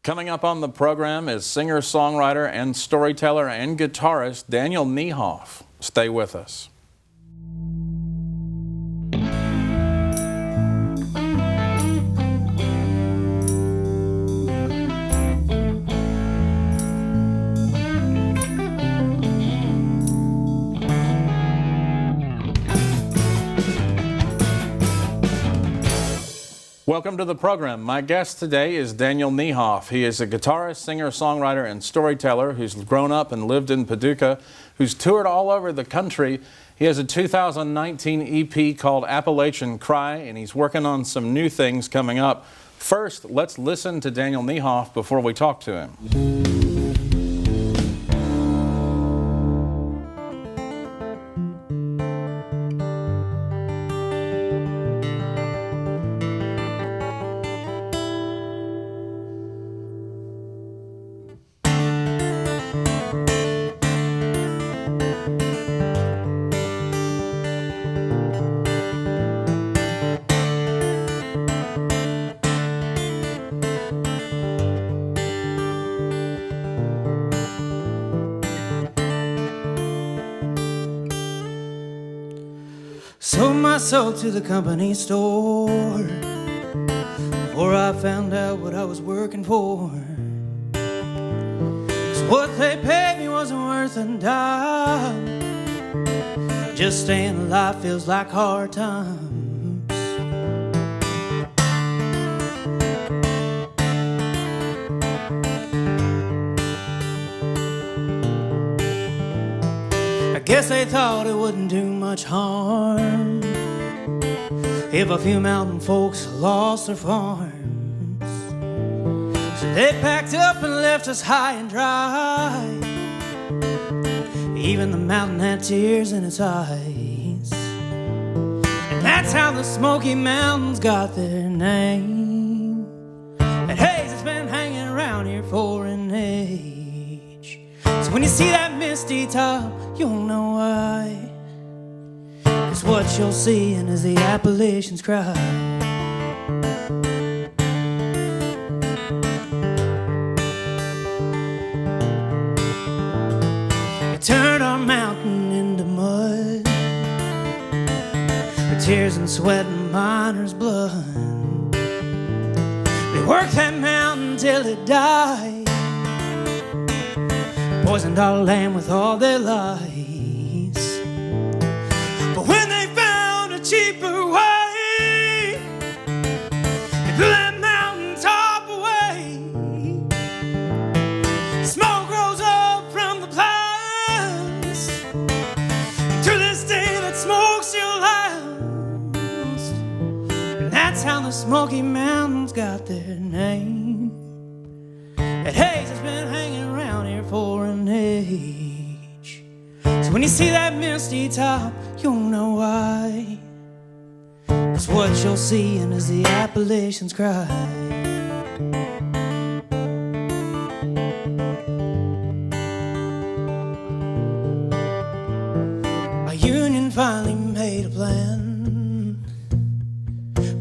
Coming up on the program is singer-songwriter and storyteller and guitarist Daniel Neihoff. Stay with us. Welcome to the program. My guest today is Daniel Neihoff. He is a guitarist, singer-songwriter, and storyteller who's grown up and lived in Paducah, who's toured all over the country. He has a 2019 EP called Appalachian Cry, and he's working on some new things coming up. First, let's listen to Daniel Neihoff before we talk to him. Sold my soul to the company store before I found out what I was working for. 'Cause what they paid me wasn't worth a dime. Just staying alive feels like hard times. I guess they thought it wouldn't do much harm if a few mountain folks lost their farms. So they packed up and left us high and dry. Even the mountain had tears in its eyes. And that's how the Smoky Mountains got their name. That haze has been hanging around here for an age. So when you see that misty top, you'll know why. 'Cause what you'll see and is the Appalachians cry. We turned our mountain into mud, with tears and sweat and miners' blood. They worked that mountain till it died, poisoned our land with all their lies. But when they found a cheaper way, they blew that mountain top away. Smoke rose up from the blast, and to this day that smoke still lasts. And that's how the Smoky Mountains got their name. That haze has been hanging around here for an age. So when you see that misty top, you'll know why. 'Cause what you'll see and is the Appalachians cry. Our union finally made a plan.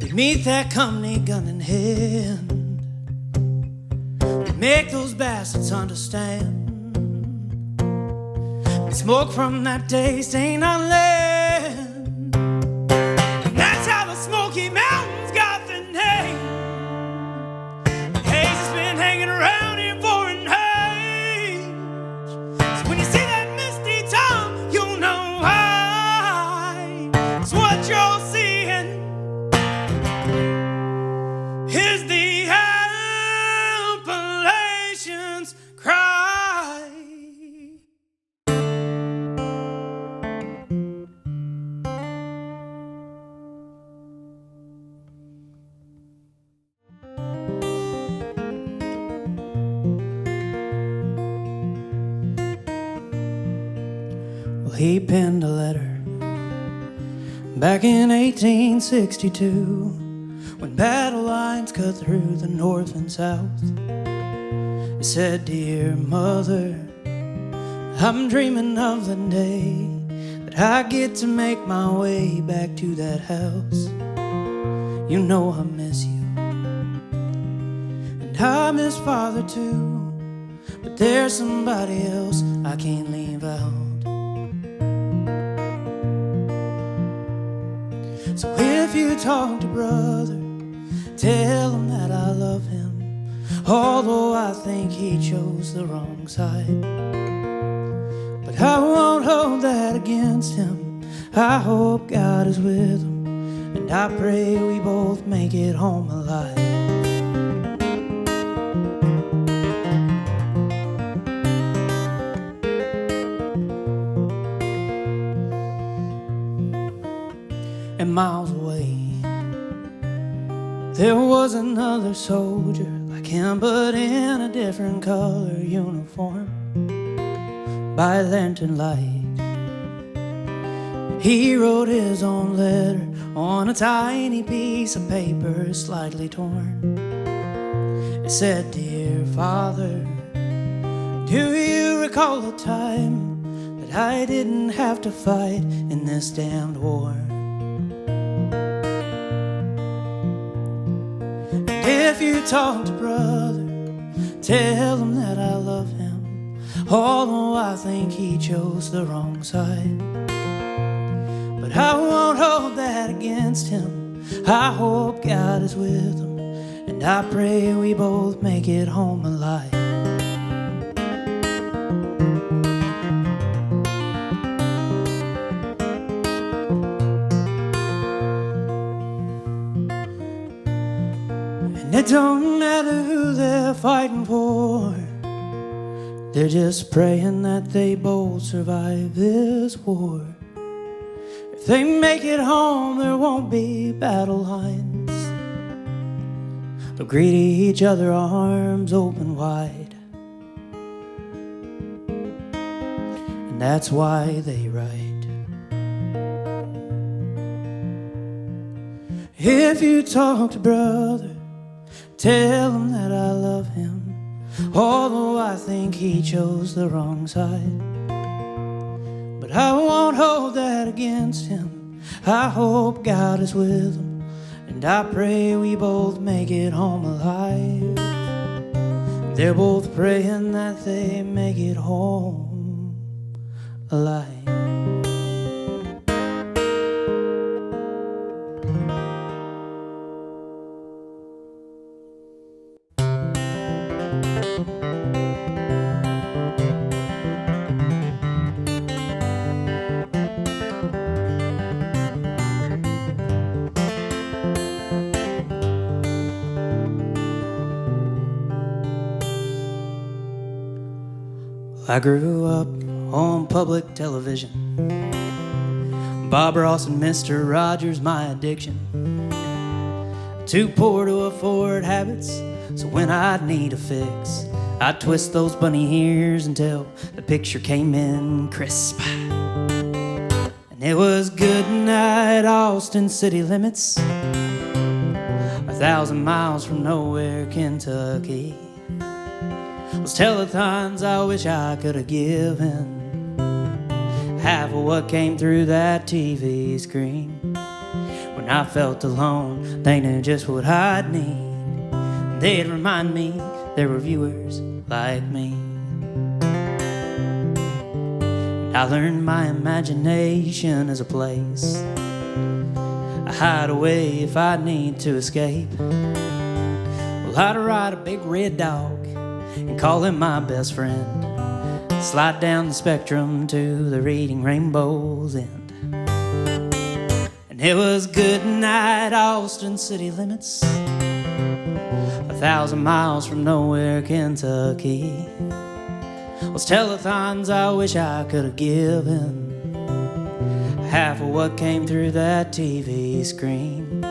We'd meet that company gun in hand, make those bastards understand. The smoke from that day stained our land. And that's how the Smoky Mountains got their name. The haze has been hanging around here for an age. So when you see that misty top, you'll know why. It's what you're seeing is the Appalachians cry. Well, he penned a letter back in 1862, when battle lines cut through the north and south. It said, "Dear mother, I'm dreaming of the day that I get to make my way back to that house. You know I miss you, and And I miss Father too, but there's somebody else I can't leave out. So if you talk to brother, tell him that I love him, although I think he chose the wrong side. But I won't hold that against him. I hope God is with him, and I pray we both make it home alive. And miles away, there was another soldier like him, but in a different color uniform. By lantern light, he wrote his own letter on a tiny piece of paper, slightly torn. It said, "Dear Father, do you recall a time that I didn't have to fight in this damned war? If you talk to brother, tell him that I love him, although I think he chose the wrong side. But I won't hold that against him. I hope God is with him, and I pray we both make it home alive." And it don't matter who they're fighting for, they're just praying that they both survive this war. If they make it home, there won't be battle lines. They'll greet each other, arms open wide. And that's why they write. If you talk to brother, tell him that I love him, although I think he chose the wrong side. But I won't hold that against him. I hope God is with him, and I pray we both make it home alive. They're both praying that they make it home alive. I grew up on public television. Bob Ross and Mr. Rogers, my addiction. Too poor to afford habits, so when I'd need a fix, I'd twist those bunny ears until the picture came in crisp. And it was good night, Austin city limits, 1,000 miles from nowhere, Kentucky. Those telethons I wish I could have given half of what came through that TV screen. When I felt alone, they knew just what I'd need. They'd remind me there were viewers like me. And I learned my imagination is a place, a hideaway if I need to escape. Well, I'd ride a big red dog and call him my best friend, slide down the spectrum to the reading rainbow's end. And it was good night, Austin city limits, 1,000 miles from nowhere, Kentucky. Those telethons I wish I could have given half of what came through that TV screen.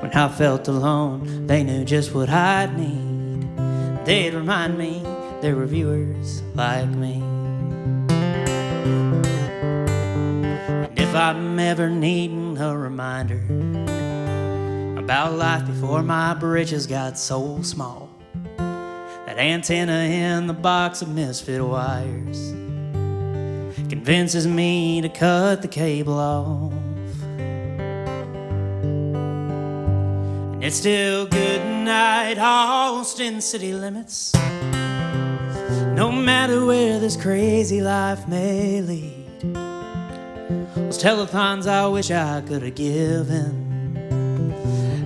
When I felt alone, they knew just what I'd need. They'd remind me there were viewers like me. And if I'm ever needing a reminder about life before my britches got so small, that antenna in the box of misfit wires convinces me to cut the cable off. And It's still good night host in city limits. No matter where this crazy life may lead. Those telethons I wish I could have given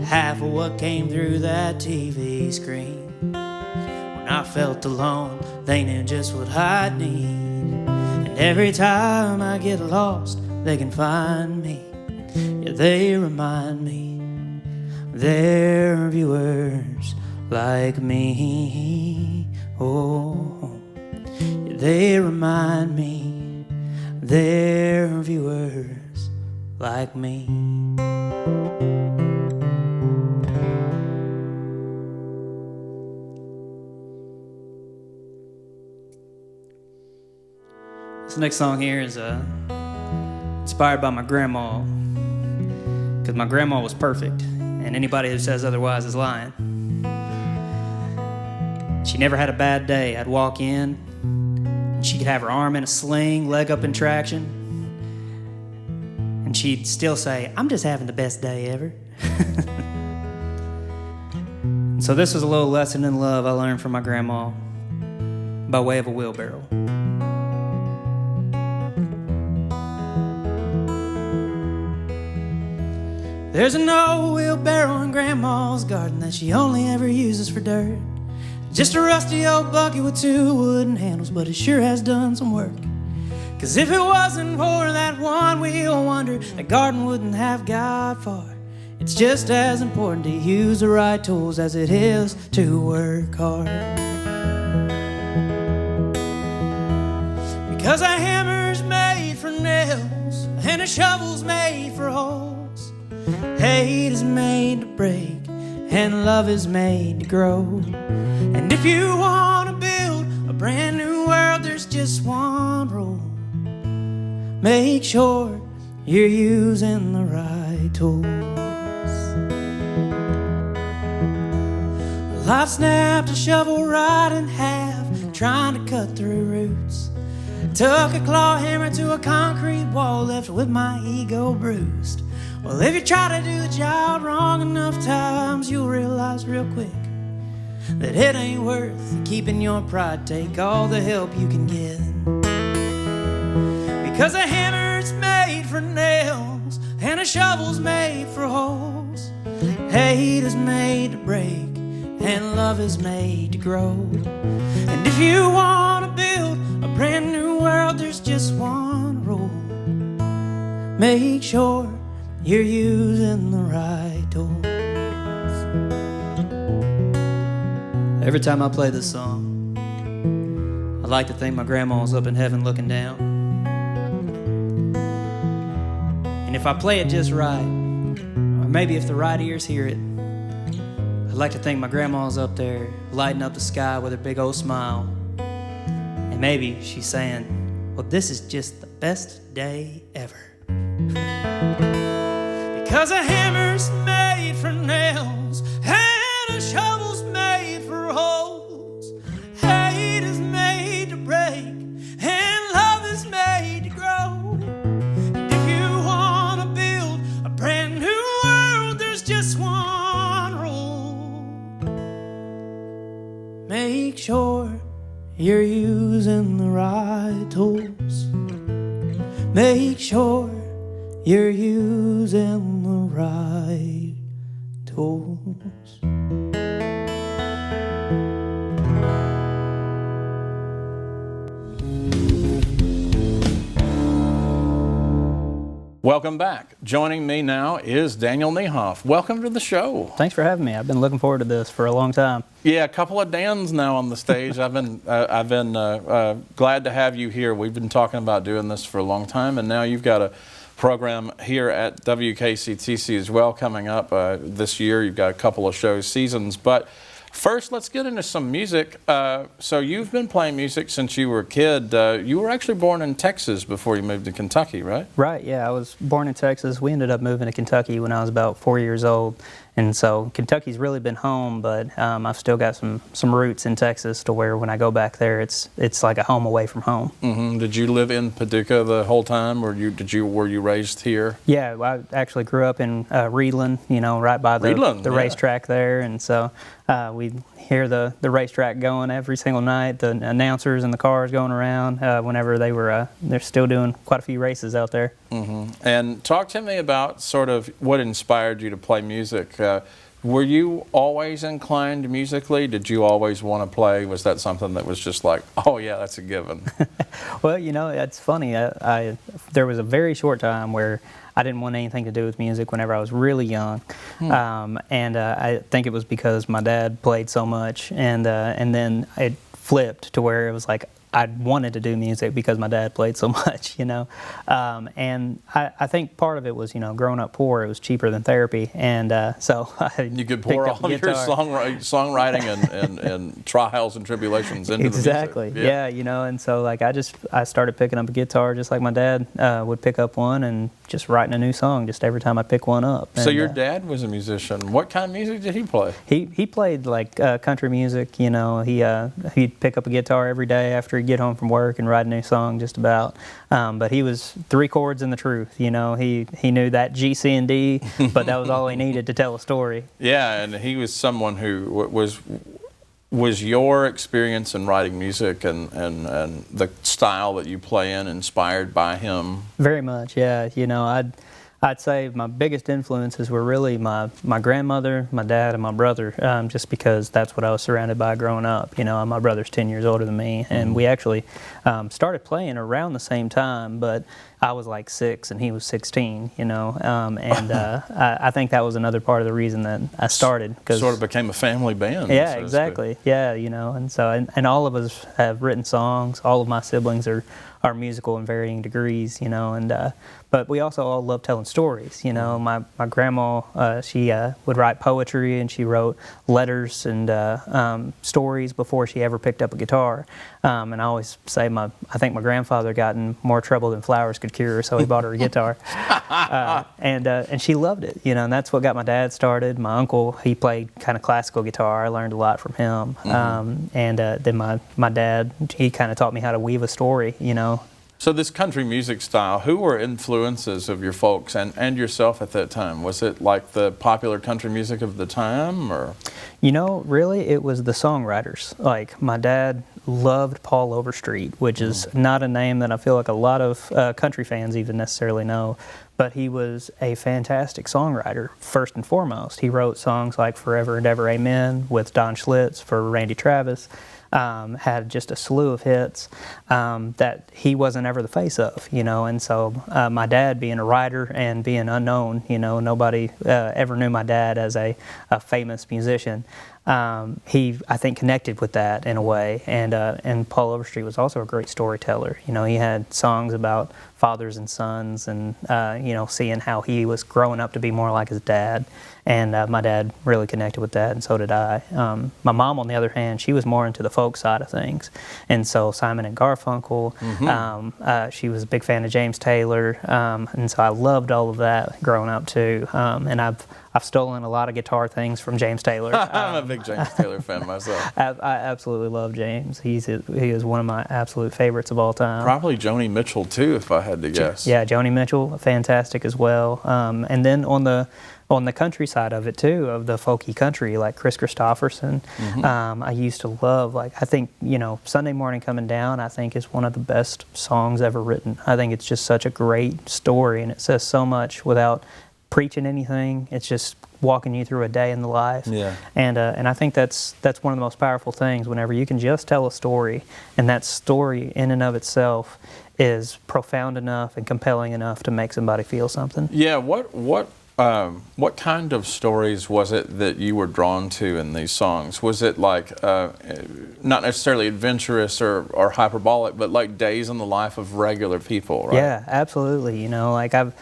half of what came through that TV screen. When I felt alone, they knew just what I'd need. And every time I get lost, they can find me. Yeah, they remind me they're viewers like me. Oh, yeah, they remind me they're viewers like me. This next song here is inspired by my grandma, because my grandma was perfect, and anybody who says otherwise is lying. She never had a bad day. I'd walk in, and she could have her arm in a sling, leg up in traction, and she'd still say, "I'm just having the best day ever." So this was a little lesson in love I learned from my grandma by way of a wheelbarrow. There's an old wheelbarrow in Grandma's garden that she only ever uses for dirt. Just a rusty old bucket with two wooden handles, but it sure has done some work. 'Cause if it wasn't for that one wheel wonder, the garden wouldn't have got far. It's just as important to use the right tools as it is to work hard. Because a hammer's made for nails and a shovel's made for holes. Hate is made to break, and love is made to grow. And if you want to build a brand new world, there's just one rule. Make sure you're using the right tools. Well, I've snapped a shovel right in half, trying to cut through roots. Took a claw hammer to a concrete wall, left with my ego bruised. Well, if you try to do the job wrong enough times, you'll realize real quick that it ain't worth keeping your pride. Take all the help you can get. Because a hammer's made for nails and a shovel's made for holes. Hate is made to break and love is made to grow. And if you want to build a brand new world, there's just one rule. Make sure you're using the right tools. Every time I play this song, I like to think my grandma's up in heaven looking down. And if I play it just right, or maybe if the right ears hear it, I'd like to think my grandma's up there lighting up the sky with her big old smile. And maybe she's saying, "Well, this is just the best day ever." Because a hammer's made for nails and a shovel's made for holes. Hate is made to break and love is made to grow. And if you want to build a brand new world, there's just one rule. Make sure you're using the right tools. Make sure you're using the right tools. Welcome back. Joining me now is Daniel Neihoff. Welcome to the show. Thanks for having me. I've been looking forward to this for a long time. Yeah, a couple of Dans now on the stage. I've been glad to have you here. We've been talking about doing this for a long time, and now you've got a program here at WKCTC as well coming up this year. You've got a couple of shows, seasons, but first let's get into some music. So you've been playing music since you were a kid. You were actually born in Texas before you moved to Kentucky, right? Right, yeah. I was born in Texas. We ended up moving to Kentucky when I was about 4 years old. And so Kentucky's really been home, but I've still got some roots in Texas to where when I go back there, it's like a home away from home. Hmm. Did you live in Paducah the whole time, or were you raised here? Yeah, I actually grew up in Reedland, right by Reedland, the yeah. racetrack there, and so we hear the racetrack going every single night. The announcers and the cars going around whenever they're still doing quite a few races out there. Hmm. And talk to me about sort of what inspired you to play music. Were you always inclined musically? Did you always want to play? Was that something that was just like, oh yeah, that's a given? Well, it's funny. There was a very short time where I didn't want anything to do with music whenever I was really young, and I think it was because my dad played so much, and then it flipped to where it was like I wanted to do music because my dad played so much, and I think part of it was, growing up poor, it was cheaper than therapy, and so You could pour all of your songwriting and trials and tribulations into exactly. the music. Yeah, and so like I started picking up a guitar just like my dad would pick up one and just writing a new song just every time I pick one up. So your dad was a musician. What kind of music did he play? He played like country music. He'd pick up a guitar every day after he'd get home from work and write a new song just about. But he was 3 chords in the truth. He knew that G, C, and D, but that was all he needed to tell a story. Yeah, and he was someone who was your experience in writing music and the style that you play in inspired by him? Very much, yeah. I'd say my biggest influences were really my grandmother, my dad, and my brother, just because that's what I was surrounded by growing up. My brother's 10 years older than me, and we actually started playing around the same time, but I was like 6 and he was 16, and I think that was another part of the reason that I started. Sort of became a family band. Yeah, so exactly. Yeah, and so and all of us have written songs. All of my siblings are musical in varying degrees, but we also all love telling stories. My grandma, she would write poetry, and she wrote letters and stories before she ever picked up a guitar. And I always say I think my grandfather got in more trouble than flowers could cure, so he bought her a guitar. And she loved it, and that's what got my dad started. My uncle, he played kind of classical guitar. I learned a lot from him. And then my dad, he kind of taught me how to weave a story, So this country music style, who were influences of your folks and yourself at that time? Was it like the popular country music of the time, or? Really, it was the songwriters. Like, my dad loved Paul Overstreet, which is not a name that I feel like a lot of country fans even necessarily know, but he was a fantastic songwriter, first and foremost. He wrote songs like Forever and Ever Amen with Don Schlitz for Randy Travis. Had just a slew of hits that he wasn't ever the face of, and so my dad being a writer and being unknown, nobody ever knew my dad as a famous musician. He, I think, connected with that in a way, and Paul Overstreet was also a great storyteller. He had songs about fathers and sons, and seeing how he was growing up to be more like his dad, and my dad really connected with that, and so did I. My mom, on the other hand, she was more into the folk side of things, and so Simon and Garfunkel. She was a big fan of James Taylor, and so I loved all of that growing up too. And I've stolen a lot of guitar things from James Taylor. I'm a big James Taylor fan myself. I absolutely love James. He is one of my absolute favorites of all time. Probably Joni Mitchell too, if I had to guess. Yeah, Joni Mitchell, fantastic as well. And then on the country side of it too, of the folky country, like Chris Christopherson, I used to love. Like, I think Sunday Morning Coming Down, I think, is one of the best songs ever written. I think it's just such a great story, and it says so much without preaching anything. It's just walking you through a day in the life. Yeah. And I think that's one of the most powerful things, whenever you can just tell a story, and that story in and of itself is profound enough and compelling enough to make somebody feel something. Yeah. What kind of stories was it that you were drawn to in these songs? Was it like not necessarily adventurous or hyperbolic, but like days in the life of regular people, right? Yeah, absolutely. Like I've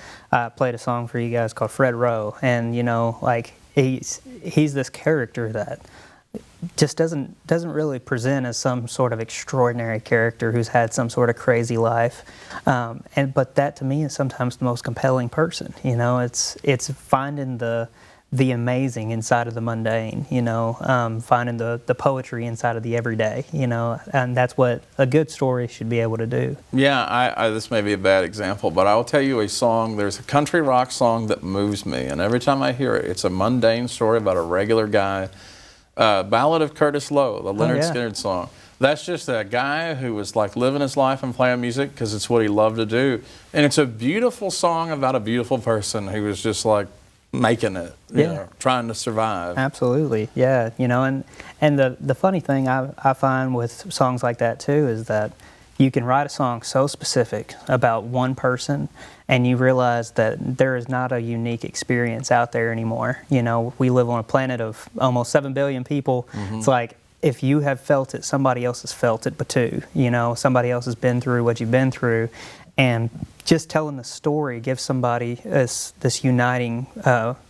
played a song for you guys called Fred Rowe, and like he's this character that just doesn't really present as some sort of extraordinary character who's had some sort of crazy life, but that to me is sometimes the most compelling person. It's finding the the amazing inside of the mundane, finding the poetry inside of the everyday, and that's what a good story should be able to do. Yeah, this may be a bad example, but I'll tell you a song. There's a country rock song that moves me, and every time I hear it, it's a mundane story about a regular guy. Ballad of Curtis Lowe, the Leonard Skinner song. That's just a guy who was like living his life and playing music because it's what he loved to do. And it's a beautiful song about a beautiful person who was just like making it, trying to survive. Absolutely, yeah. And the funny thing I find with songs like that too is that you can write a song so specific about one person, and you realize that there is not a unique experience out there anymore. We live on a planet of almost 7 billion people. It's like, if you have felt it, somebody else has felt it, but too. Somebody else has been through what you've been through. And just telling the story gives somebody this uniting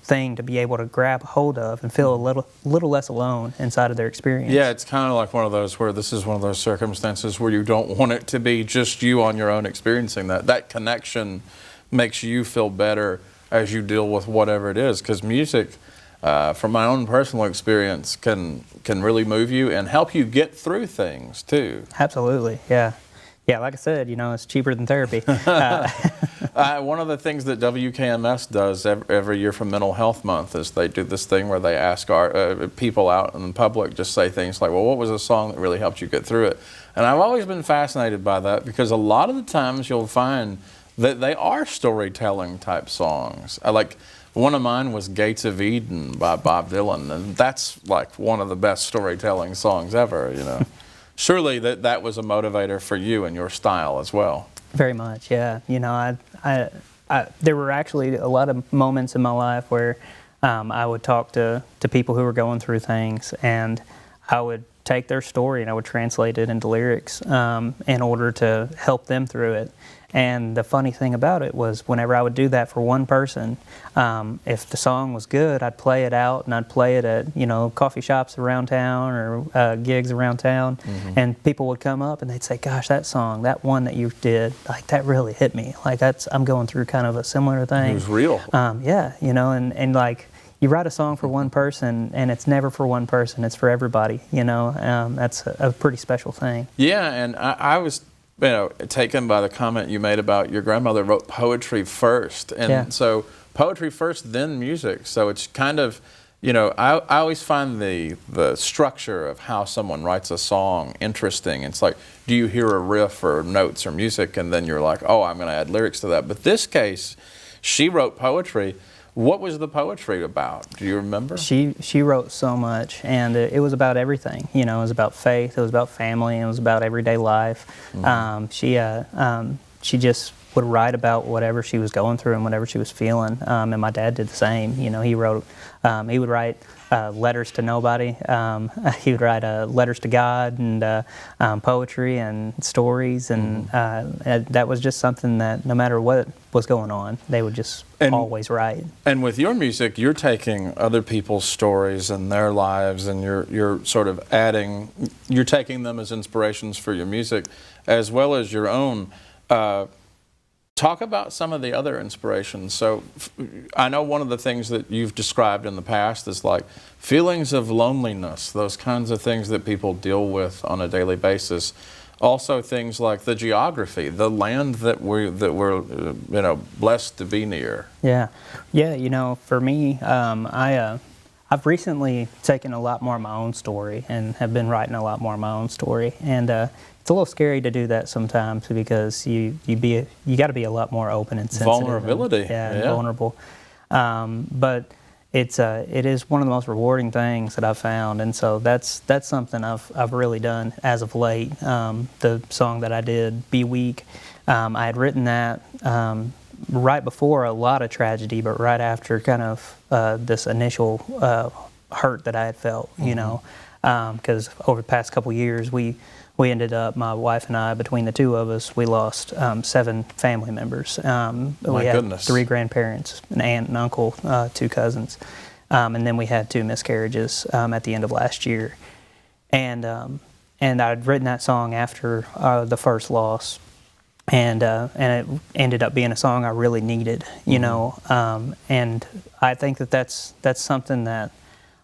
thing to be able to grab hold of and feel a little less alone inside of their experience. Yeah, it's kind of like one of those where this is one of those circumstances where you don't want it to be just you on your own experiencing that. That connection makes you feel better as you deal with whatever it is, because music, from my own personal experience, can really move you and help you get through things too. Absolutely, yeah. Yeah, like I said, it's cheaper than therapy. One of the things that WKMS does every year for Mental Health Month is they do this thing where they ask our people out in the public, just say things like, well, what was a song that really helped you get through it? And I've always been fascinated by that, because a lot of the times you'll find that they are storytelling type songs. Like, one of mine was Gates of Eden by Bob Dylan, and that's like one of the best storytelling songs ever, Surely that was a motivator for you and your style as well. Very much, yeah. There were actually a lot of moments in my life where I would talk to people who were going through things, and I would take their story and I would translate it into lyrics in order to help them through it. And the funny thing about it was, whenever I would do that for one person, if the song was good, I'd play it out, and I'd play it at coffee shops around town or gigs around town, and people would come up and they'd say, "Gosh, that song, that one that you did, like that really hit me. Like I'm going through kind of a similar thing." It was real. Yeah, and like, you write a song for one person, and it's never for one person; it's for everybody. That's a pretty special thing. Yeah, and I was taken by the comment you made about your grandmother wrote poetry first. And so poetry first, then music. So it's kind of, I always find the structure of how someone writes a song interesting. It's like, do you hear a riff or notes or music, and then you're like, oh, I'm going to add lyrics to that. But this case, she wrote poetry. What was the poetry about? Do you remember? She wrote so much, and it was about everything. It was about faith, it was about family, it was about everyday life. She just would write about whatever she was going through and whatever she was feeling. And my dad did the same. He would write letters to nobody. He would write letters to God, and poetry and stories, and that was just something that no matter what was going on, they would just always write. And with your music, you're taking other people's stories and their lives, and you're sort of you're taking them as inspirations for your music, as well as your own. Talk about some of the other inspirations. So I know one of the things that you've described in the past is like feelings of loneliness, those kinds of things that people deal with on a daily basis. Also things like the geography, the land that we're blessed to be near. Yeah. For me, I've recently taken a lot more of my own story and have been writing a lot more of my own story. And it's a little scary to do that sometimes, because you got to be a lot more open and sensitive. Vulnerability. And vulnerable. But it is one of the most rewarding things that I've found, and so that's something I've really done as of late. The song that I did, "Be Weak," I had written that right before a lot of tragedy, but right after kind of this initial hurt that I had felt, because over the past couple years we ended up, my wife and I, between the two of us, we lost 7 family members. We had 3 grandparents, an aunt and uncle, 2 cousins, and then we had 2 miscarriages at the end of last year. And I'd written that song after the first loss, and it ended up being a song I really needed, you know. And I think that's something that,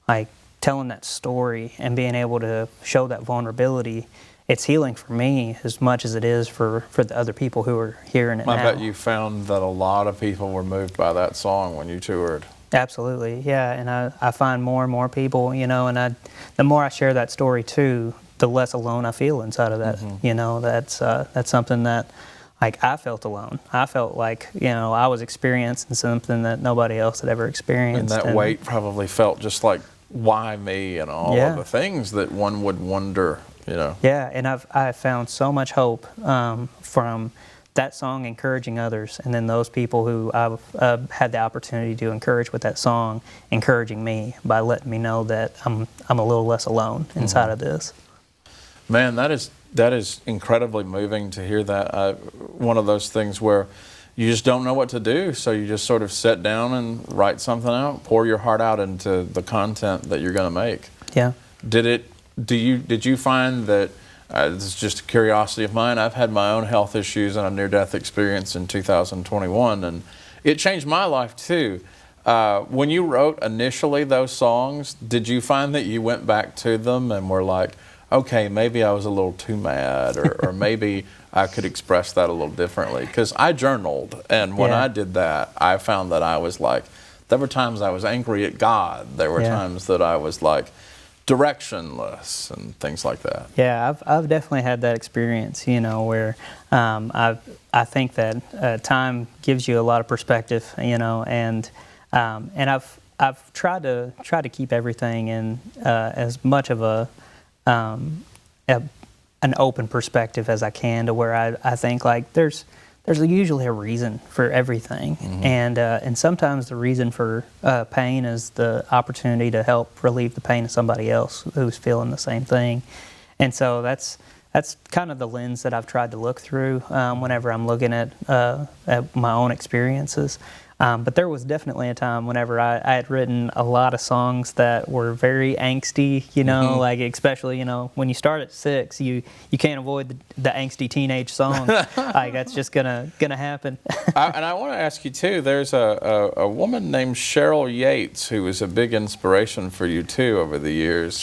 like, telling that story and being able to show that vulnerability, it's healing for me as much as it is for the other people who are hearing it now. I bet you found that a lot of people were moved by that song when you toured. Absolutely, yeah. And I find more and more people, you know, and the more I share that story too, the less alone I feel inside of that. You know, that's something that, like, I felt alone. I felt like, you know, I was experiencing something that nobody else had ever experienced. And that weight probably felt just like, why me, and all of the things that one would wonder, you know. Yeah, and I've found so much hope from that song encouraging others, and then those people who I've had the opportunity to encourage with that song encouraging me by letting me know that I'm a little less alone inside of this. Man, that is incredibly moving to hear that. One of those things where you just don't know what to do, so you just sort of sit down and write something out, pour your heart out into the content that you're going to make. Yeah. Did you find that, this is just a curiosity of mine, I've had my own health issues and a near-death experience in 2021, and it changed my life too. When you wrote initially those songs, did you find that you went back to them and were like, okay, maybe I was a little too mad, or maybe I could express that a little differently? Because I journaled, and when I did that, I found that I was like, there were times I was angry at God. There were times that I was like directionless and things like that. Yeah, I've definitely had that experience, you know, where I think that time gives you a lot of perspective, you know, and I've tried to keep everything in as much of an open perspective as I can, to where I think, like, there's usually a reason for everything, and sometimes the reason for pain is the opportunity to help relieve the pain of somebody else who's feeling the same thing, and so that's kind of the lens that I've tried to look through whenever I'm looking at my own experiences. But there was definitely a time whenever I had written a lot of songs that were very angsty, you know, like, especially, you know, when you start at 6, you can't avoid the angsty teenage song. Like, that's just gonna happen. And I want to ask you too, there's a woman named Cheryl Yates who was a big inspiration for you too over the years.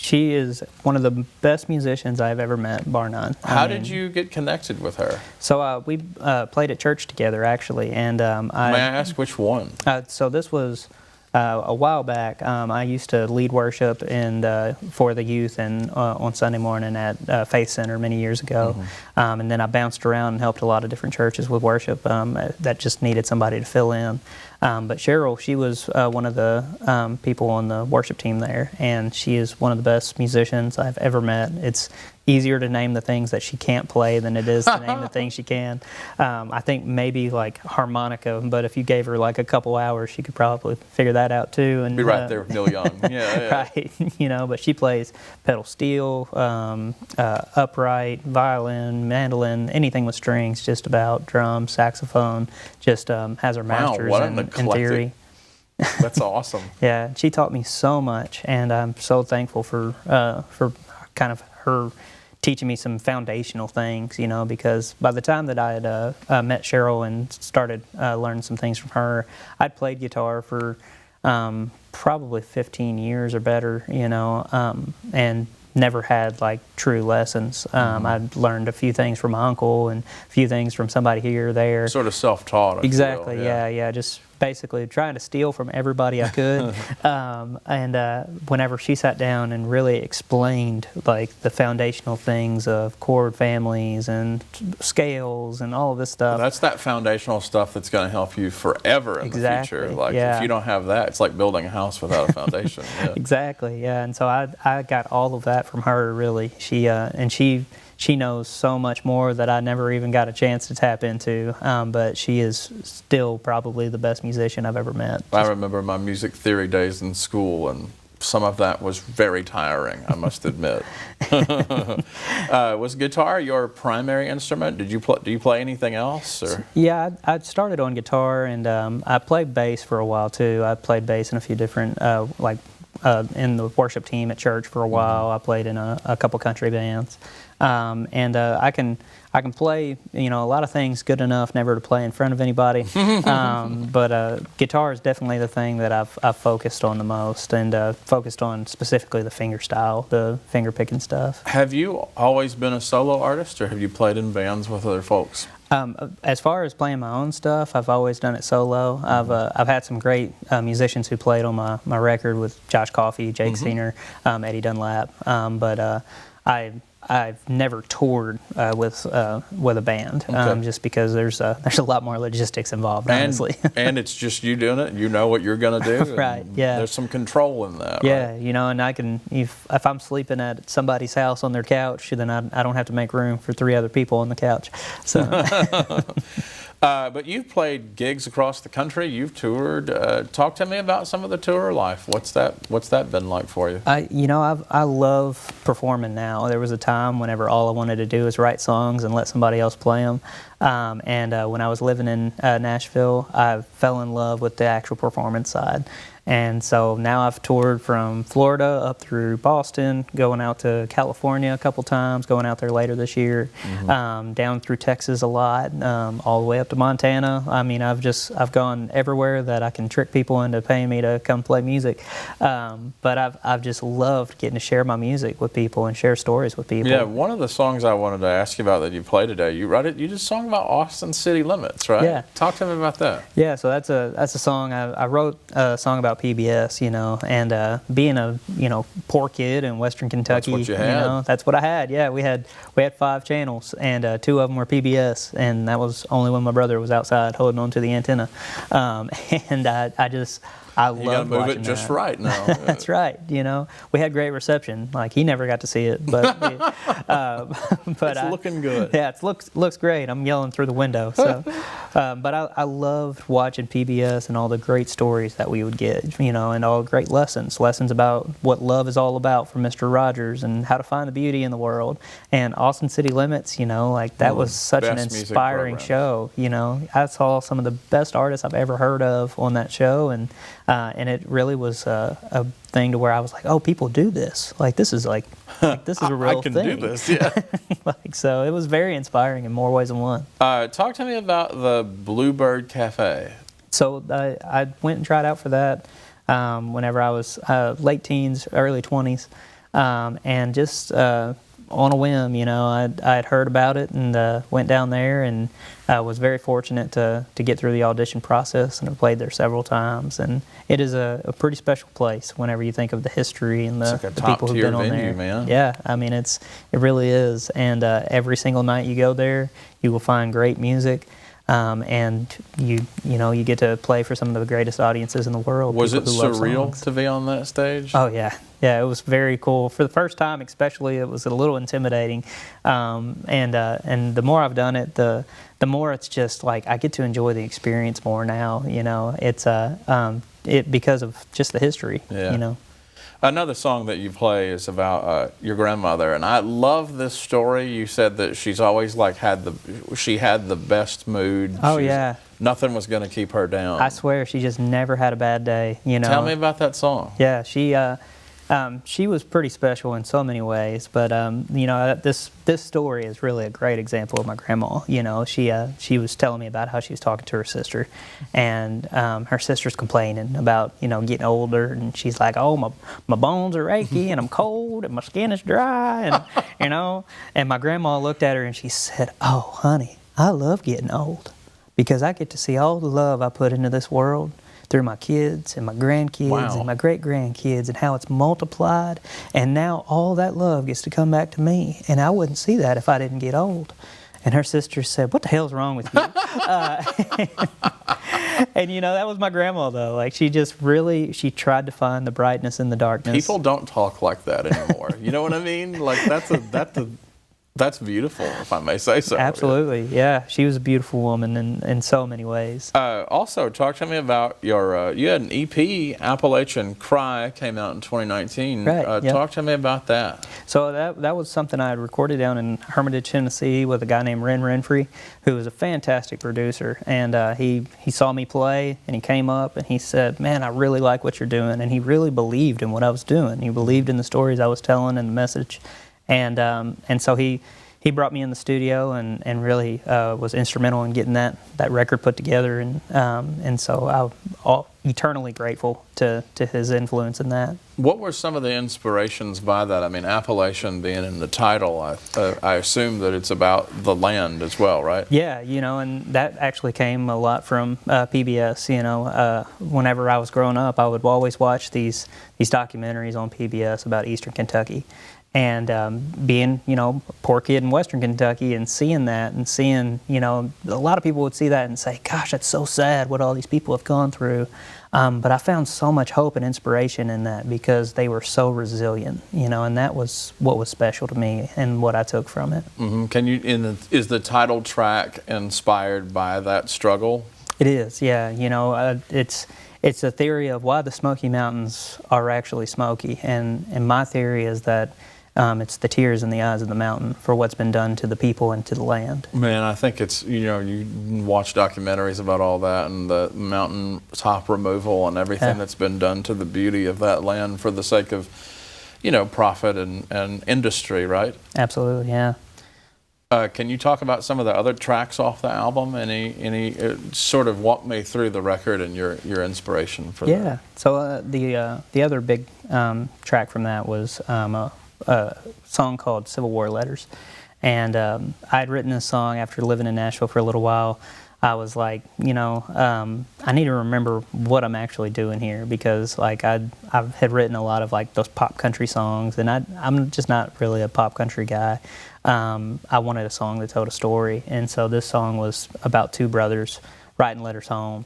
She is one of the best musicians I've ever met, bar none. How did you get connected with her? So we played at church together, actually, and may I ask which one? So this was a while back. I used to lead worship and for the youth and on Sunday morning at Faith Center many years ago, and then I bounced around and helped a lot of different churches with worship that just needed somebody to fill in. But Cheryl, she was one of the people on the worship team there, and she is one of the best musicians I've ever met. It's easier to name the things that she can't play than it is to name the things she can. I think maybe like harmonica, but if you gave her like a couple hours, she could probably figure that out too. And be right there with Neil Young. Yeah. Right, you know, but she plays pedal steel, upright, violin, mandolin, anything with strings, just about, drums, saxophone, just has her master's in theory. That's awesome. Yeah, she taught me so much, and I'm so thankful for kind of her teaching me some foundational things, you know, because by the time that I had met Cheryl and started learning some things from her, I'd played guitar for probably 15 years or better, you know, and never had like true lessons. I'd learned a few things from my uncle and a few things from somebody here or there. Sort of self-taught. Exactly, yeah, just basically trying to steal from everybody I could. And whenever she sat down and really explained like the foundational things of chord families and scales and all of this stuff. That's that foundational stuff that's going to help you forever in the future. Like if you don't have that, it's like building a house without a foundation. Exactly, yeah. And so I got all of that from her, really. She knows so much more that I never even got a chance to tap into, but she is still probably the best musician I've ever met. I remember my music theory days in school, and some of that was very tiring, I must admit. Was guitar your primary instrument? Do you play anything else? Or? Yeah, I started on guitar, and I played bass for a while too. I played bass in a few different in the worship team at church for a while. I played in a couple country bands, and I can play, a lot of things good enough never to play in front of anybody. But guitar is definitely the thing that I've focused on the most, and focused on specifically the finger style, the finger picking stuff. Have you always been a solo artist, or have you played in bands with other folks? As far as playing my own stuff, I've always done it solo. I've had some great musicians who played on my record with Josh Coffey, Jake Senior, Eddie Dunlap, but I've never toured with a band, just because there's a lot more logistics involved, honestly. And it's just you doing it. You know what you're going to do. Right. Yeah. There's some control in that. Yeah. Right? And I can, if I'm sleeping at somebody's house on their couch, then I don't have to make room for 3 other people on the couch. So. But you've played gigs across the country. You've toured. Talk to me about some of the tour life. What's that been like for you? I love performing now. There was a time whenever all I wanted to do was write songs and let somebody else play them. And when I was living in Nashville, I fell in love with the actual performance side. And so now I've toured from Florida up through Boston, going out to California a couple times, going out there later this year, down through Texas a lot, all the way up to Montana. I mean, I've gone everywhere that I can trick people into paying me to come play music. But I've just loved getting to share my music with people and share stories with people. Yeah, one of the songs I wanted to ask you about that you played today, you did a song about Austin city limits, right? Yeah. Talk to me about that. Yeah, so that's a song. I wrote a song about PBS, and being a poor kid in Western Kentucky, that's what you had. That's what I had. Yeah, we had 5 channels, and 2 of them were PBS, and that was only when my brother was outside holding onto the antenna, and I You got to move it just right now. That's right. We had great reception. Like, he never got to see it, but it's looking good. Yeah, it looks great. I'm yelling through the window. So, but I loved watching PBS and all the great stories that we would get. And all great lessons about what love is all about from Mr. Rogers and how to find the beauty in the world. And Austin City Limits, that was such an inspiring show. I saw some of the best artists I've ever heard of on that show, and it really was a thing to where I was like, oh, people do this. Like, this is a real thing. I can do this, yeah. So it was very inspiring in more ways than one. Talk to me about the Bluebird Cafe. So I went and tried out for that whenever I was late teens, early 20s, and just on a whim, I'd heard about it and went down there, and was very fortunate to get through the audition process, and I played there several times. And it is a pretty special place whenever you think of the history and the people who've been on there. Man. Yeah, I mean, it really is. And every single night you go there, you will find great music. And you get to play for some of the greatest audiences in the world. Was it surreal to be on that stage? Oh yeah, it was very cool. For the first time, especially, it was a little intimidating. And the more I've done it, the more it's just like I get to enjoy the experience more now. It's because of just the history. Yeah. Another song that you play is about your grandmother, and I love this story. You said that she's always had the best mood. Oh, yeah. Nothing was going to keep her down. I swear, she just never had a bad day. Tell me about that song. Yeah, she was pretty special in so many ways, but this story is really a great example of my grandma. She was telling me about how she was talking to her sister, and her sister's complaining about getting older, and she's like, "Oh, my bones are achy, and I'm cold, and my skin is dry," and and my grandma looked at her and she said, "Oh, honey, I love getting old because I get to see all the love I put into this world through my kids and my grandkids and my great-grandkids, and how it's multiplied, and now all that love gets to come back to me, and I wouldn't see that if I didn't get old." And her sister said, "What the hell's wrong with you?" And that was my grandma, though. Like, she tried to find the brightness in the darkness. People don't talk like that anymore. You know what I mean? Like, that's a That's beautiful, if I may say so. Absolutely, yeah. She was a beautiful woman in so many ways. Also, talk to me about your, you had an EP, Appalachian Cry, came out in 2019. Right, yep. Talk to me about that. So that was something I had recorded down in Hermitage, Tennessee with a guy named Ren Renfrey, who was a fantastic producer. And he saw me play, and he came up and he said, man, I really like what you're doing. And he really believed in what I was doing. He believed in the stories I was telling and the message. And so he brought me in the studio and really was instrumental in getting that record put together. And so I'm eternally grateful to his influence in that. What were some of the inspirations by that? I mean, Appalachian being in the title, I assume that it's about the land as well, right? Yeah, and that actually came a lot from PBS. Whenever I was growing up, I would always watch these documentaries on PBS about Eastern Kentucky. And being, a poor kid in Western Kentucky and seeing that and seeing, a lot of people would see that and say, gosh, that's so sad what all these people have gone through. But I found so much hope and inspiration in that because they were so resilient, and that was what was special to me and what I took from it. Mm-hmm. Is the title track inspired by that struggle? It is, yeah. It's a theory of why the Smoky Mountains are actually smoky. And my theory is that it's the tears in the eyes of the mountain for what's been done to the people and to the land. Man, I think it's, you watch documentaries about all that and the mountain top removal and everything that's been done to the beauty of that land for the sake of, profit and industry, right? Absolutely, yeah. Can you talk about some of the other tracks off the album? Any sort of walk me through the record and your inspiration for that? Yeah. So the other big track from that was a song called Civil War Letters, and I'd written this song after living in Nashville for a little while. I was like, I need to remember what I'm actually doing here because I had written a lot of those pop country songs, and I'm just not really a pop country guy. I wanted a song that told a story, and so this song was about two brothers writing letters home,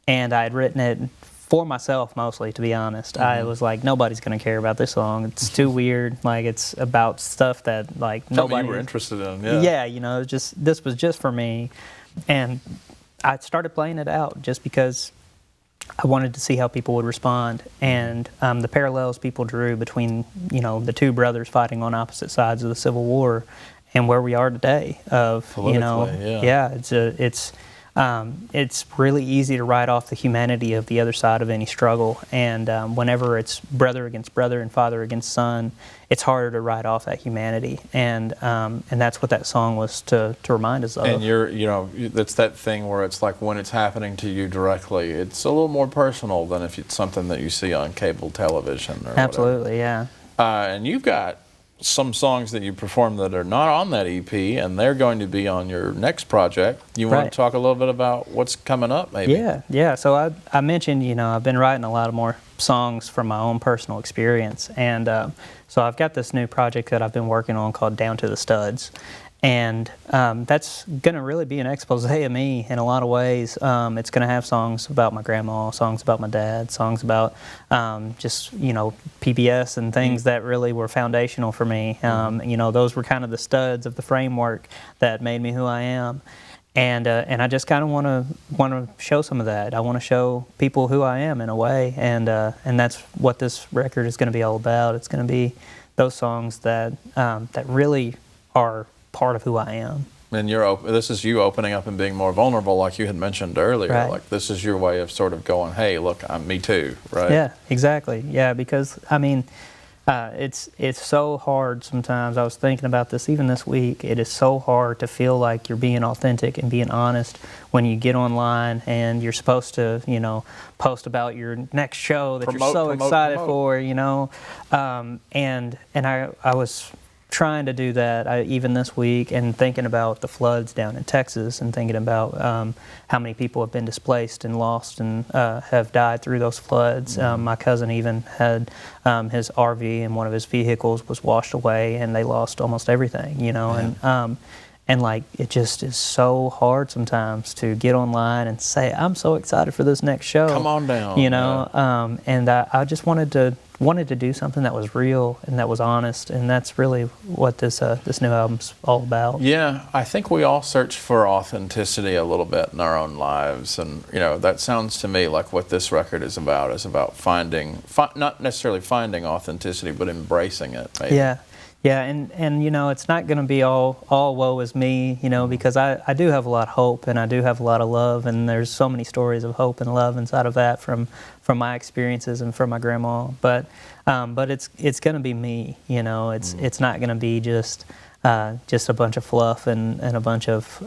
and I had written it for myself mostly, to be honest. Mm-hmm. I was like, nobody's going to care about this song. It's too weird. It's about stuff that nobody you were interested in. Yeah. Yeah, this was just for me. And I started playing it out just because I wanted to see how people would respond. And the parallels people drew between, the two brothers fighting on opposite sides of the Civil War and where we are today of, it's really easy to write off the humanity of the other side of any struggle. And whenever it's brother against brother and father against son, it's harder to write off that humanity. And that's what that song was to remind us of. And it's that thing where it's like when it's happening to you directly, it's a little more personal than if it's something that you see on cable television or Absolutely, whatever. Yeah. And you've got some songs that you perform that are not on that EP, and they're going to be on your next project. You want to talk a little bit about what's coming up, maybe? Yeah. So I mentioned, I've been writing a lot of more songs from my own personal experience, and so I've got this new project that I've been working on called Down to the Studs. And that's going to really be an expose of me in a lot of ways. It's going to have songs about my grandma, songs about my dad, songs about just, PBS and things that really were foundational for me. Those were kind of the studs of the framework that made me who I am. And I just kind of want to show some of that. I want to show people who I am in a way. And that's what this record is going to be all about. It's going to be those songs that really are part of who I am. And this is you opening up and being more vulnerable, like you had mentioned earlier. Right. Like this is your way of sort of going, hey, look, I'm me too, right? Yeah, exactly. Yeah, because it's so hard sometimes. I was thinking about this even this week. It is so hard to feel like you're being authentic and being honest when you get online and you're supposed to, post about your next show that you're so excited for, and I was trying to do that even this week, and thinking about the floods down in Texas and thinking about how many people have been displaced and lost and have died through those floods. My cousin even had his RV and one of his vehicles was washed away, and they lost almost everything, and it just is so hard sometimes to get online and say, I'm so excited for this next show. Come on down. And I just wanted wanted to do something that was real and that was honest, and that's really what this new album's all about. Yeah, I think we all search for authenticity a little bit in our own lives, and that sounds to me like what this record is about finding, not necessarily finding authenticity, but embracing it. Maybe. Yeah, and it's not going to be all woe is me, because I do have a lot of hope, and I do have a lot of love, and there's so many stories of hope and love inside of that from my experiences and from my grandma. But it's going to be me, It's not going to be just a bunch of fluff and a bunch of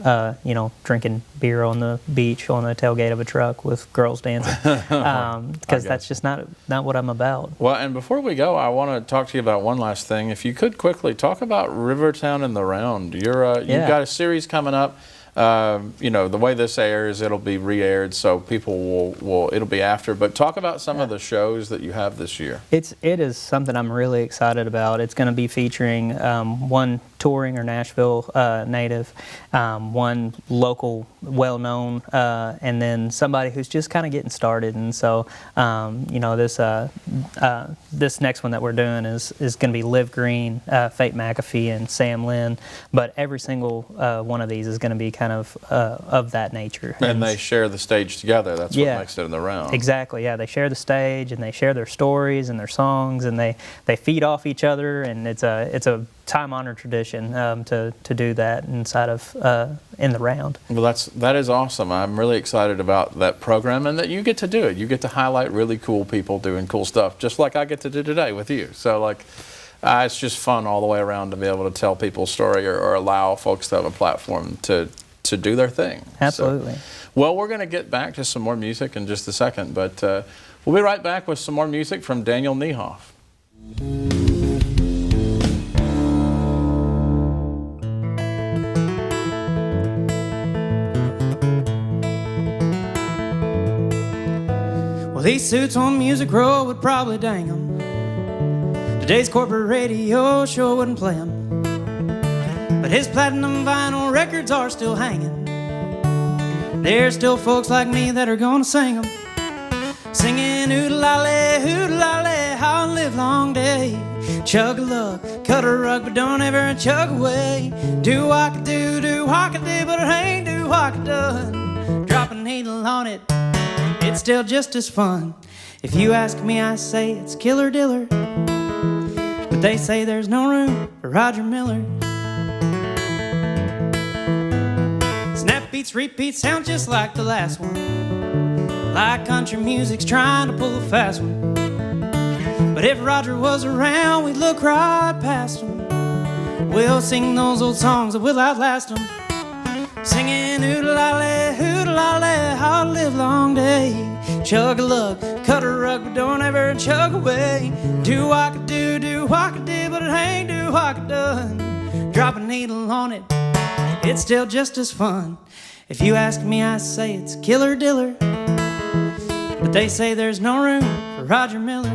drinking beer on the beach on the tailgate of a truck with girls dancing, because that's just not what I'm about. Well, and before we go, I want to talk to you about one last thing. If you could quickly talk about Rivertown and the Round. You've got a series coming up. The way this airs, it'll be re-aired, so people will it'll be after. But talk about some of the shows that you have this year. It is something I'm really excited about. It's going to be featuring one touring or Nashville native, one local, well-known, and then somebody who's just kind of getting started. And so, this next one that we're doing is going to be Liv Green, Fate McAfee, and Sam Lynn. But every single one of these is going to be kind of that nature. And they share the stage together. That's what makes it in the Round. Exactly. Yeah, they share the stage and they share their stories and their songs, and they feed off each other, and it's a time-honored tradition to do that inside of in the Round. Well, that is awesome. I'm really excited about that program, and that you get to do it. You get to highlight really cool people doing cool stuff, just like I get to do today with you. So it's just fun all the way around to be able to tell people's story or allow folks to have a platform to do their thing. Absolutely. So, well, we're going to get back to some more music in just a second, but we'll be right back with some more music from Daniel Neihoff. Well, these suits on Music Row would probably dang 'em. Today's corporate radio sure wouldn't play 'em. But his platinum vinyl records are still hanging. There's still folks like me that are gonna sing 'em. Singing oodle-lolly, how live long day. Chug a lug, cut a rug, but don't ever chug away. Do what I do what I do, but it ain't do what I done. Drop a needle on it, it's still just as fun. If you ask me, I say it's killer diller. But they say there's no room for Roger Miller. Snap beats, repeats, sound just like the last one. Like country music's trying to pull a fast one. But if Roger was around, we'd look right past him. We'll sing those old songs that will outlast him. Singing oodle-lolly, how to live long day. Chug a lug, cut a rug, but don't ever chug away. Do what I could do what I could do, but it ain't do what I could done. Drop a needle on it, it's still just as fun. If you ask me, I say it's killer diller. But they say there's no room for Roger Miller.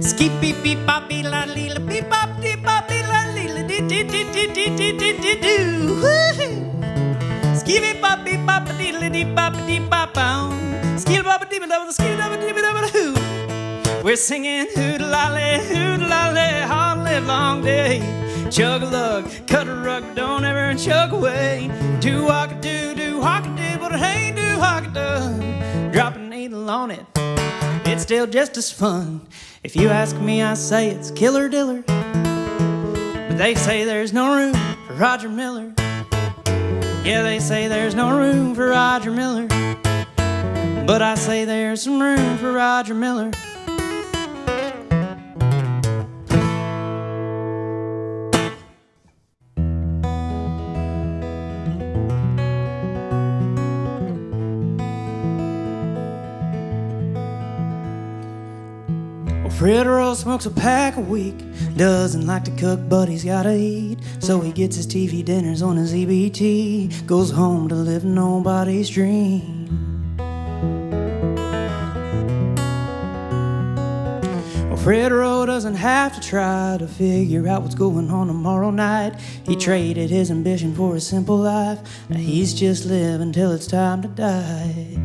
Ski beep beep bop beep la lee la beep bop dee bop dee la lee la dee dee dee dee dee dee dee dee doo. Ski beep bop beep bop dee la dee bop dee bop bow. Ski bop dee bop ski bop dee bop hoo. We're singing hoodle-lolly, how to live long day. Chug a lug, cut a rug, don't ever chug away. Do what I could do what I could do, but it ain't do what I could done. Drop a needle on it, it's still just as fun. If you ask me, I say it's killer diller. But they say there's no room for Roger Miller. Yeah, they say there's no room for Roger Miller. But I say there's some room for Roger Miller. Fred Rose smokes a pack a week. Doesn't like to cook, but he's gotta eat. So he gets his TV dinners on his EBT. Goes home to live nobody's dream. Fred Rowe doesn't have to try to figure out what's going on tomorrow night. He traded his ambition for a simple life. Now he's just living till it's time to die.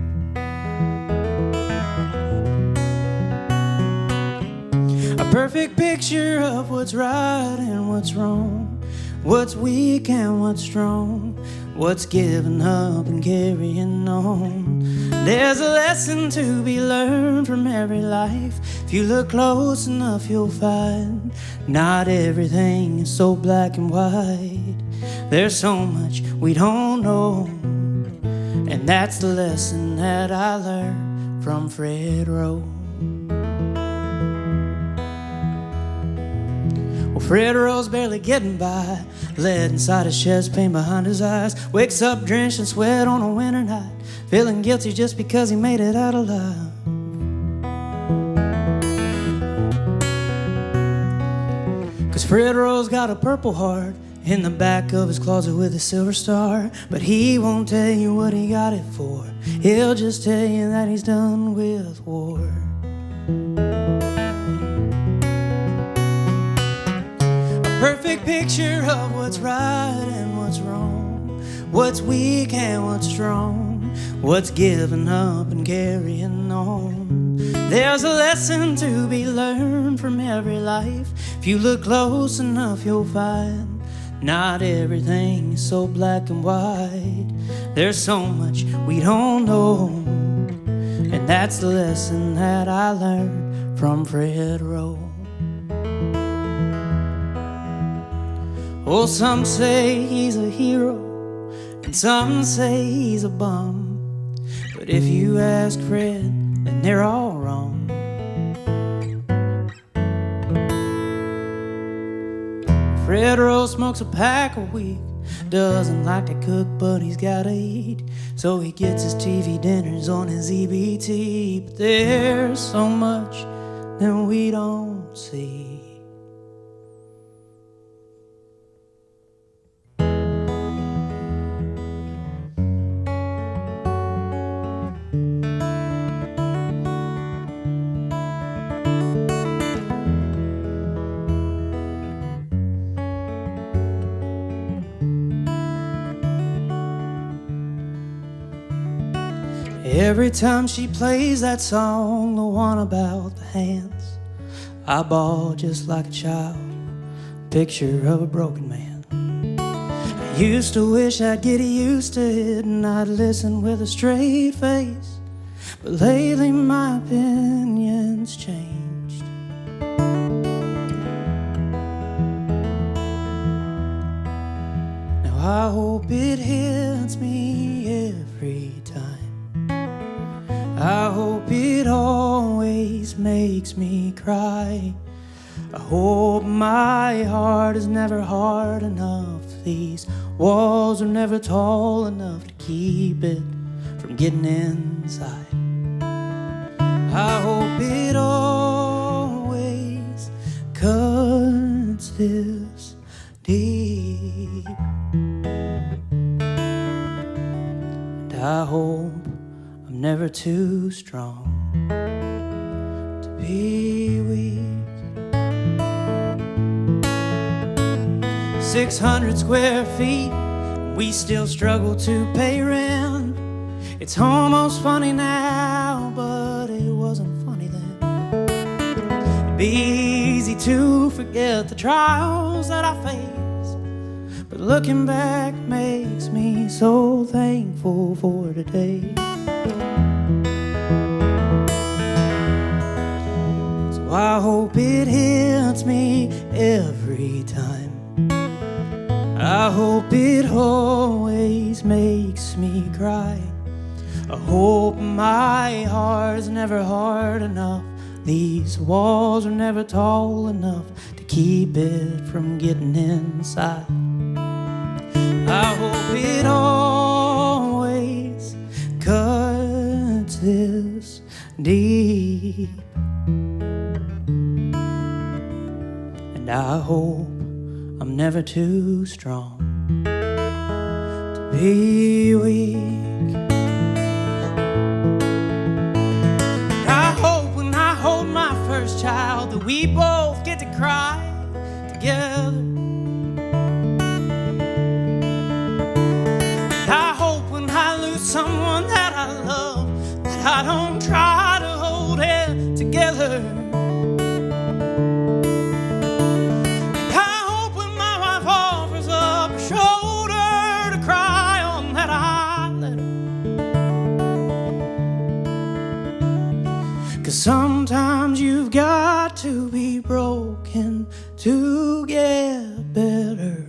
A perfect picture of what's right and what's wrong, what's weak and what's strong, what's giving up and carrying on. There's a lesson to be learned from every life. If you look close enough, you'll find not everything is so black and white. There's so much we don't know, and that's the lesson that I learned from Fred Rowe. Well, Fred Rowe's barely getting by, lead inside his chest, pain behind his eyes. Wakes up drenched in sweat on a winter night, feeling guilty just because he made it out alive. Cause Fred Rowe's got a purple heart in the back of his closet with a silver star, but he won't tell you what he got it for. He'll just tell you that he's done with war. A perfect picture of what's right and what's wrong, what's weak and what's strong, what's giving up and carrying on. There's a lesson to be learned from every life. If you look close enough, you'll find not everything is so black and white. There's so much we don't know, and that's the lesson that I learned from Fred Rowe. Oh, some say he's a hero, and some say he's a bum. But if you ask Fred, then they're all wrong. Fred Rowe smokes a pack a week, doesn't like to cook, but he's gotta eat. So he gets his TV dinners on his EBT. But there's so much that we don't see. Every time she plays that song, the one about the hands, I bawl just like a child, picture of a broken man. I used to wish I'd get used to it and I'd listen with a straight face, but lately my opinion's changed. Now I hope it hits me every time. I hope it always makes me cry. I hope my heart is never hard enough. These walls are never tall enough to keep it from getting inside. I hope it always cuts this deep. And I hope I'm never too strong to be weak. 600 square feet, we still struggle to pay rent. It's almost funny now, but it wasn't funny then. It'd be easy to forget the trials that I faced, but looking back makes me so thankful for today. So I hope it hits me every time. I hope it always makes me cry. I hope my heart's never hard enough. These walls are never tall enough to keep it from getting inside. I hope it always cuts this deep. And I hope I'm never too strong to be weak. And I hope when I hold my first child, the we both get to cry together. I hope when I lose someone that I love, that I don't try to hold it together. And I hope when my wife offers up a shoulder to cry on, that I let her. 'Cause sometimes you've got to be broken to get better.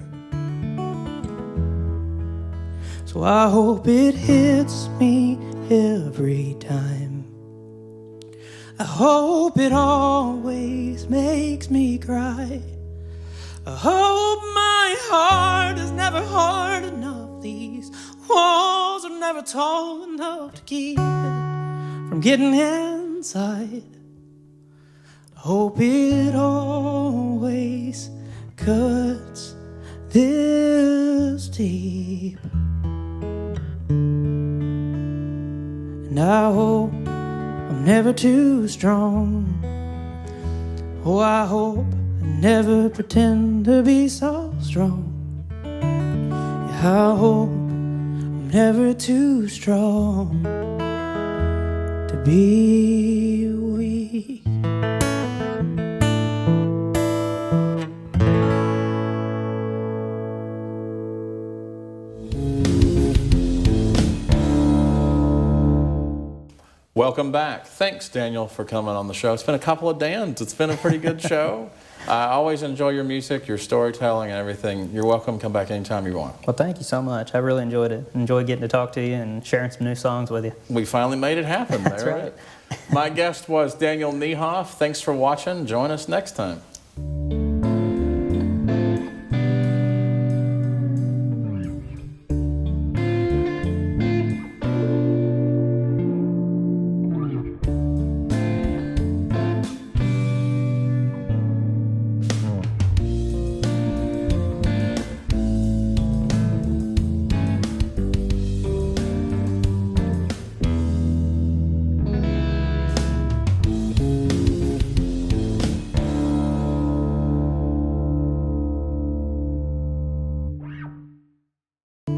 So I hope it hits me every time. I hope it always makes me cry. I hope my heart is never hard enough. These walls are never tall enough to keep it from getting inside. I hope it always cuts this deep. And I hope I'm never too strong. Oh, I hope I never pretend to be so strong. Yeah, I hope I'm never too strong to be weak. Welcome back. Thanks, Daniel, for coming on the show. It's been a couple of Dans. It's been a pretty good show. I always enjoy your music, your storytelling, and everything. You're welcome. Come back anytime you want. Well, thank you so much. I really enjoyed it. Enjoyed getting to talk to you and sharing some new songs with you. We finally made it happen. That's There, right. My guest was Daniel Neihoff. Thanks for watching. Join us next time.